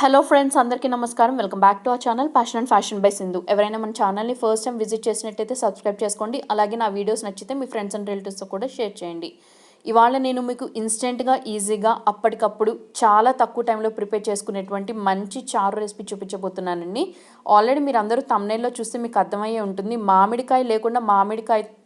Hello friends, అందరికీ నమస్కారం. Welcome back to our channel passion and fashion by Sindhu. ఎవరైనా మన ఛానల్ని ఫస్ట్ టైం విజిట్ చేసినట్టయితే సబ్స్క్రైబ్ చేసుకోండి. అలాగే నా వీడియోస్ నచ్చితే మీ ఫ్రెండ్స్ అండ్ రిలేటివ్స్తో కూడా షేర్ చేయండి. ఇవాళ నేను మీకు ఇన్స్టెంట్గా ఈజీగా అప్పటికప్పుడు చాలా తక్కువ టైంలో ప్రిపేర్ చేసుకునేటువంటి మంచి చారు రెసిపీ చూపించబోతున్నానండి. ఆల్రెడీ మీరు అందరూ థంబ్నెయిల్లో చూస్తే మీకు అర్థమయ్యే ఉంటుంది, మామిడికాయ లేకుండా మామిడికాయతో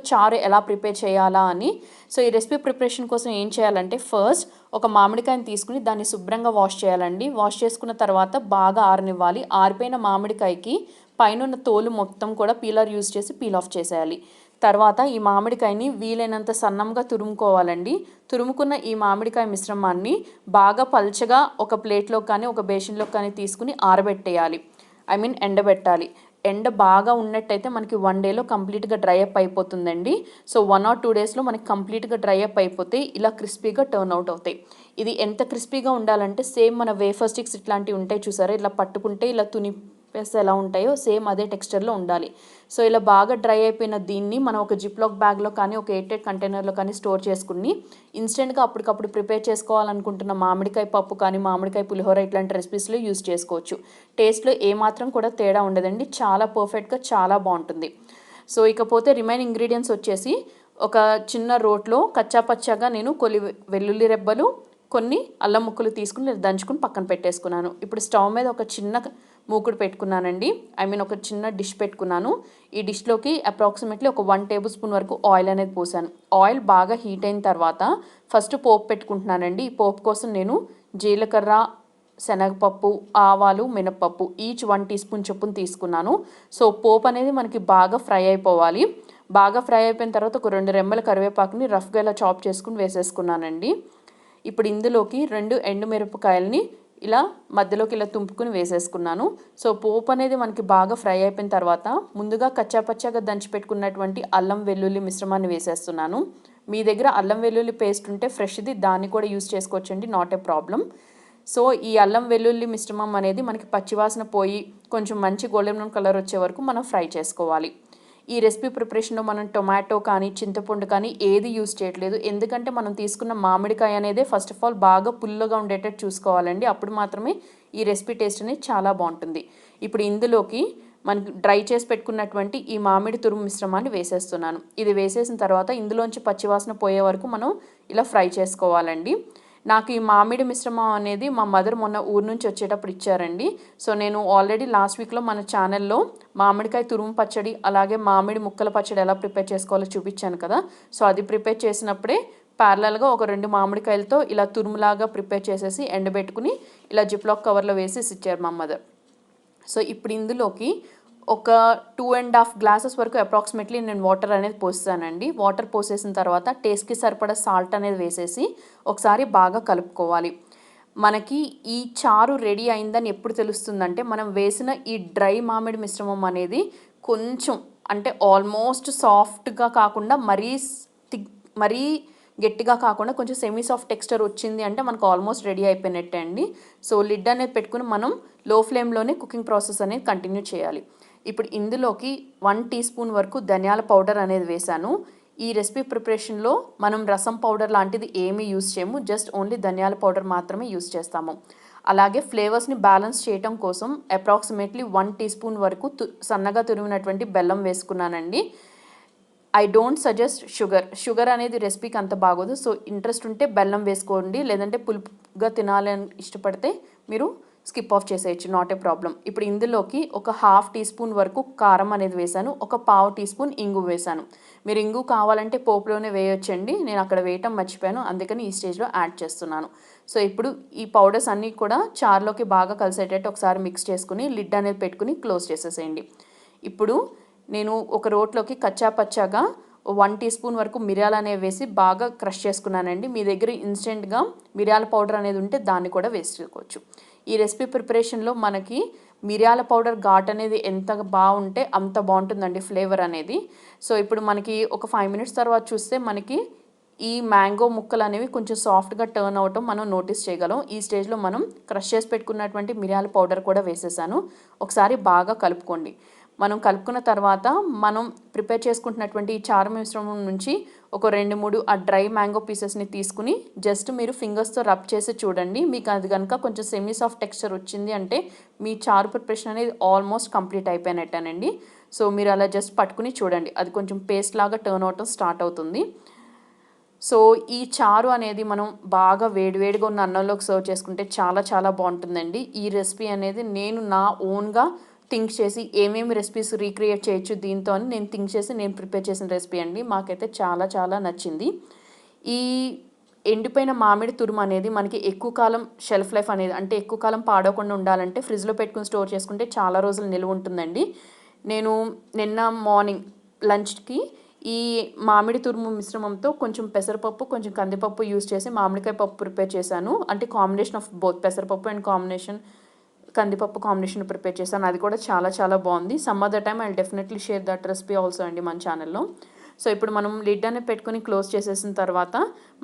చారు ఎలా ప్రిపేర్ చేయాలా అని. సో ఈ రెసిపీ ప్రిపరేషన్ కోసం ఏం చేయాలంటే, ఫస్ట్ ఒక మామిడికాయని తీసుకుని దాన్ని శుభ్రంగా వాష్ చేయాలండి. వాష్ చేసుకున్న తర్వాత బాగా ఆరనివ్వాలి. ఆరిపోయిన మామిడికాయకి పైన తోలు మొత్తం కూడా పీలర్ యూజ్ చేసి పీల్ ఆఫ్ చేసేయాలి. తర్వాత ఈ మామిడికాయని వీలైనంత సన్నంగా తురుముకోవాలండి. తురుముకున్న ఈ మామిడికాయ మిశ్రమాన్ని బాగా పల్చగా ఒక ప్లేట్లో కానీ ఒక బేసిన్లో కానీ తీసుకుని ఆరబెట్టేయాలి. ఎండబెట్టాలి. ఎండ బాగా ఉన్నట్టయితే మనకి 1 డేలో కంప్లీట్గా డ్రై అప్ అయిపోతుందండి. సో 1 or 2 డేస్లో మనకి కంప్లీట్గా డ్రై అప్ అయిపోతే ఇలా క్రిస్పీగా టర్న్ అవుట్ అవుతాయి. ఇది ఎంత క్రిస్పీగా ఉండాలంటే, సేమ్ మన వేఫర్ స్టిక్స్ ఇట్లాంటివి ఉంటాయి చూసారా, ఇలా పట్టుకుంటే ఇలా తునిపేస్తే ఎలా ఉంటాయో సేమ్ అదే టెక్స్చర్లో ఉండాలి. సో ఇలా బాగా డ్రై అయిపోయిన దీన్ని మనం ఒక జిప్లాక్ బ్యాగ్లో కానీ ఒక ఎయిర్టైట్ కంటైనర్లో కానీ స్టోర్ చేసుకుని ఇన్స్టెంట్గా అప్పటికప్పుడు ప్రిపేర్ చేసుకోవాలనుకుంటున్న మామిడికాయ పప్పు కానీ మామిడికాయ పులిహోర ఇట్లాంటి రెసిపీస్లో యూజ్ చేసుకోవచ్చు. టేస్ట్లో ఏమాత్రం కూడా తేడా ఉండదండి. చాలా పర్ఫెక్ట్గా చాలా బాగుంటుంది. సో ఇకపోతే రిమైనింగ్ ఇంగ్రీడియంట్స్ వచ్చేసి, ఒక చిన్న రోట్లో కచ్చాపచ్చాగా నేను కొన్ని వెల్లుల్లి రెబ్బలు, కొన్ని అల్లం ముక్కలు తీసుకుని దంచుకుని పక్కన పెట్టేసుకున్నాను. ఇప్పుడు స్టవ్ మీద ఒక చిన్న మూకుడు పెట్టుకున్నానండి. ఒక చిన్న డిష్ పెట్టుకున్నాను. ఈ డిష్లోకి అప్రాక్సిమేట్లీ ఒక 1 టేబుల్ స్పూన్ వరకు ఆయిల్ అనేది పోసాను. ఆయిల్ బాగా హీట్ అయిన తర్వాత ఫస్ట్ పోపు పెట్టుకుంటున్నానండి. ఈ పోపు కోసం నేను జీలకర్ర, శనగపప్పు, ఆవాలు, మినపప్పు ఈచ్ 1 టీ స్పూన్ చొప్పున తీసుకున్నాను. సో పోపు అనేది మనకి బాగా ఫ్రై అయిపోవాలి. బాగా ఫ్రై అయిపోయిన తర్వాత ఒక 2 రెమ్మల కరివేపాకుని రఫ్గా ఇలా చాప్ చేసుకుని వేసేసుకున్నానండి. ఇప్పుడు ఇందులోకి 2 ఎండుమిరపకాయలని ఇలా మధ్యలోకి ఇలా తుంపుకుని వేసేసుకున్నాను. సో పోపు అనేది మనకి బాగా ఫ్రై అయిపోయిన తర్వాత ముందుగా కచ్చాపచ్చాగా దంచి పెట్టుకున్నటువంటి అల్లం వెల్లుల్లి మిశ్రమాన్ని వేసేస్తున్నాను. మీ దగ్గర అల్లం వెల్లుల్లి పేస్ట్ ఉంటే ఫ్రెష్ది దాన్ని కూడా యూజ్ చేసుకోవచ్చండి, నాట్ ఏ ప్రాబ్లం. సో ఈ అల్లం వెల్లుల్లి మిశ్రమం అనేది మనకి పచ్చివాసన పోయి కొంచెం మంచి గోల్డెన్ బ్రౌన్ కలర్ వచ్చే వరకు మనం ఫ్రై చేసుకోవాలి. ఈ రెసిపీ ప్రిపరేషన్లో మనం టొమాటో కానీ చింతపండు కానీ ఏది యూజ్ చేయట్లేదు. ఎందుకంటే మనం తీసుకున్న మామిడికాయ అనేది ఫస్ట్ ఆఫ్ ఆల్ బాగా పుల్లగా ఉండేటట్టు చూసుకోవాలండి. అప్పుడు మాత్రమే ఈ రెసిపీ టేస్ట్ అనేది చాలా బాగుంటుంది. ఇప్పుడు ఇందులోకి మనకి డ్రై చేసి పెట్టుకున్నటువంటి ఈ మామిడి తురుము మిశ్రమాన్ని వేసేస్తున్నాను. ఇది వేసేసిన తర్వాత ఇందులోంచి పచ్చివాసన పోయే వరకు మనం ఇలా ఫ్రై చేసుకోవాలండి. నాకు ఈ మామిడి మిశ్రమం అనేది మా మదర్ మొన్న ఊరు నుంచి వచ్చేటప్పుడు ఇచ్చారండి. సో నేను ఆల్రెడీ లాస్ట్ వీక్లో మన ఛానల్లో మామిడికాయ తురుము పచ్చడి అలాగే మామిడి ముక్కల పచ్చడి ఎలా ప్రిపేర్ చేసుకోవాలో చూపించాను కదా. సో అది ప్రిపేర్ చేసినప్పుడే ప్యారలల్గా ఒక 2 మామిడికాయలతో ఇలా తురుములాగా ప్రిపేర్ చేసేసి ఎండబెట్టుకుని ఇలా జిప్లాక్ కవర్లో వేసేసి ఇచ్చారు మా మదర్. సో ఇప్పుడు ఇందులోకి ఒక 2.5 గ్లాసెస్ వరకు అప్రాక్సిమేట్లీ నేను వాటర్ అనేది పోస్తానండి. వాటర్ పోసేసిన తర్వాత టేస్ట్కి సరిపడా సాల్ట్ అనేది వేసేసి ఒకసారి బాగా కలుపుకోవాలి. మనకి ఈ చారు రెడీ అయిందని ఎప్పుడు తెలుస్తుందంటే, మనం వేసిన ఈ డ్రై మామిడి మిశ్రమం అనేది కొంచెం అంటే ఆల్మోస్ట్ సాఫ్ట్గా కాకుండా మరీ గట్టిగా కాకుండా కొంచెం సెమీ సాఫ్ట్ టెక్స్చర్ వచ్చింది అంటే మనకు ఆల్మోస్ట్ రెడీ అయిపోయినట్టే అండి. సో లిడ్ అనేది పెట్టుకుని మనం లో ఫ్లేమ్లోనే కుకింగ్ ప్రాసెస్ అనేది కంటిన్యూ చేయాలి. ఇప్పుడు ఇందులోకి 1 టీ స్పూన్ వరకు ధనియాల పౌడర్ అనేది వేశాను. ఈ రెసిపీ ప్రిపరేషన్లో మనం రసం పౌడర్ లాంటిది ఏమీ యూజ్ చేయము, జస్ట్ ఓన్లీ ధనియాల పౌడర్ మాత్రమే యూజ్ చేస్తాము. అలాగే ఫ్లేవర్స్ని బ్యాలెన్స్ చేయడం కోసం అప్రాక్సిమేట్లీ 1 టీ స్పూన్ వరకు సన్నగా తురిమినటువంటి బెల్లం వేసుకున్నానండి. ఐ డోంట్ సజెస్ట్ షుగర్ అనేది రెసిపీకి అంత బాగోదు. సో ఇంట్రెస్ట్ ఉంటే బెల్లం వేసుకోండి, లేదంటే పులుపుగా తినాలని ఇష్టపడితే మీరు స్కిప్ ఆఫ్ చేసేయచ్చు, నాట్ ఏ ప్రాబ్లం. ఇప్పుడు ఇందులోకి ఒక 1/2 టీ స్పూన్ వరకు కారం అనేది వేశాను. ఒక 1/4 టీ స్పూన్ ఇంగు వేశాను. మీరు ఇంగు కావాలంటే పోపులోనే వేయొచ్చండి, నేను అక్కడ వేయటం మర్చిపోయాను, అందుకని ఈ స్టేజ్లో యాడ్ చేస్తున్నాను. సో ఇప్పుడు ఈ పౌడర్స్ అన్నీ కూడా చారులోకి బాగా కలిసేటట్టు ఒకసారి మిక్స్ చేసుకుని లిడ్ అనేది పెట్టుకుని క్లోజ్ చేసేసేయండి. ఇప్పుడు నేను ఒక రోట్లోకి కచ్చాపచ్చాగా 1 టీ స్పూన్ వరకు మిరియాలు అనేవి వేసి బాగా క్రష్ చేసుకున్నానండి. మీ దగ్గర ఇన్స్టెంట్గా మిరియాల పౌడర్ అనేది ఉంటే దాన్ని కూడా వేసుకోవచ్చు. ఈ రెసిపీ ప్రిపరేషన్లో మనకి మిరియాల పౌడర్ ఘాట్ అనేది ఎంత బాగుంటే అంత బాగుంటుందండి ఫ్లేవర్ అనేది. సో ఇప్పుడు మనకి ఒక 5 మినిట్స్ తర్వాత చూస్తే మనకి ఈ మ్యాంగో ముక్కలు అనేవి కొంచెం సాఫ్ట్గా టర్న్ అవటం మనం నోటీస్ చేయగలం. ఈ స్టేజ్లో మనం క్రష్ చేసి పెట్టుకున్నటువంటి మిరియాల పౌడర్ కూడా వేసేసాను. ఒకసారి బాగా కలుపుకోండి. మనం కలుపుకున్న తర్వాత మనం ప్రిపేర్ చేసుకుంటున్నటువంటి ఈ చారు మిశ్రమం నుంచి ఒక 2-3 ఆ డ్రై మ్యాంగో పీసెస్ని తీసుకుని జస్ట్ మీరు ఫింగర్స్తో రబ్ చేసి చూడండి. మీకు అది కనుక కొంచెం సెమీ సాఫ్ట్ టెక్స్చర్ వచ్చింది అంటే మీ చారు ప్రిపరేషన్ అనేది ఆల్మోస్ట్ కంప్లీట్ అయిపోయినట్టేనండి. సో మీరు అలా జస్ట్ పట్టుకుని చూడండి, అది కొంచెం పేస్ట్ లాగా టర్న్ అవటం స్టార్ట్ అవుతుంది. సో ఈ చారు అనేది మనం బాగా వేడివేడిగా ఉన్న అన్నంలోకి సర్వ్ చేసుకుంటే చాలా చాలా బాగుంటుందండి. ఈ రెసిపీ అనేది నేను నా ఓన్గా థింక్ చేసి ఏమేమి రెసిపీస్ రీక్రియేట్ చేయొచ్చు దీంతో అని నేను థింక్ చేసి నేను ప్రిపేర్ చేసిన రెసిపీ అండి. మాకైతే చాలా చాలా నచ్చింది. ఈ ఎండిపోయిన మామిడి తురుము అనేది మనకి ఎక్కువ కాలం షెల్ఫ్ లైఫ్ అనేది అంటే ఎక్కువ కాలం పాడవకుండా ఉండాలంటే ఫ్రిడ్జ్లో పెట్టుకుని స్టోర్ చేసుకుంటే చాలా రోజులు నిల్వ ఉంటుందండి. నేను నిన్న మార్నింగ్ లంచ్కి ఈ మామిడి తురుము మిశ్రమంతో కొంచెం పెసరపప్పు, కొంచెం కందిపప్పు యూస్ చేసి మామిడికాయ పప్పు ప్రిపేర్ చేశాను. అంటే కాంబినేషన్ ఆఫ్ బోత్ పెసరపప్పు అండ్ కందిపప్పు కాంబినేషన్ ప్రిపేర్ చేశాను. అది కూడా చాలా చాలా బాగుంది. Some other time I will definitely share that recipe also అండి మన ఛానల్లో. సో ఇప్పుడు మనం లిడ్ అనేది పెట్టుకుని క్లోజ్ చేసేసిన తర్వాత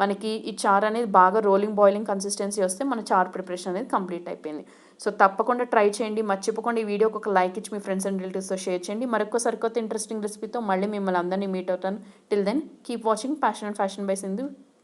మనకి ఈ చారు అనేది బాగా బాయిలింగ్ కన్సిస్టెన్సీ వస్తే మన చారు ప్రిపరేషన్ అనేది కంప్లీట్ అయిపోయింది. సో తప్పకుండా ట్రై చేయండి. మర్చిపోకుండా ఈ వీడియోకి ఒక లైక్ ఇచ్చి మీ ఫ్రెండ్స్ అండ్ రిలేటివ్స్తో షేర్ చేయండి. మరొక సరికొత్త ఇంట్రెస్టింగ్ రెసిపీతో మళ్ళీ మిమ్మల్ని అందరినీ మీట్ అవుతాను. Till then keep watching passion and fashion by Sindhu.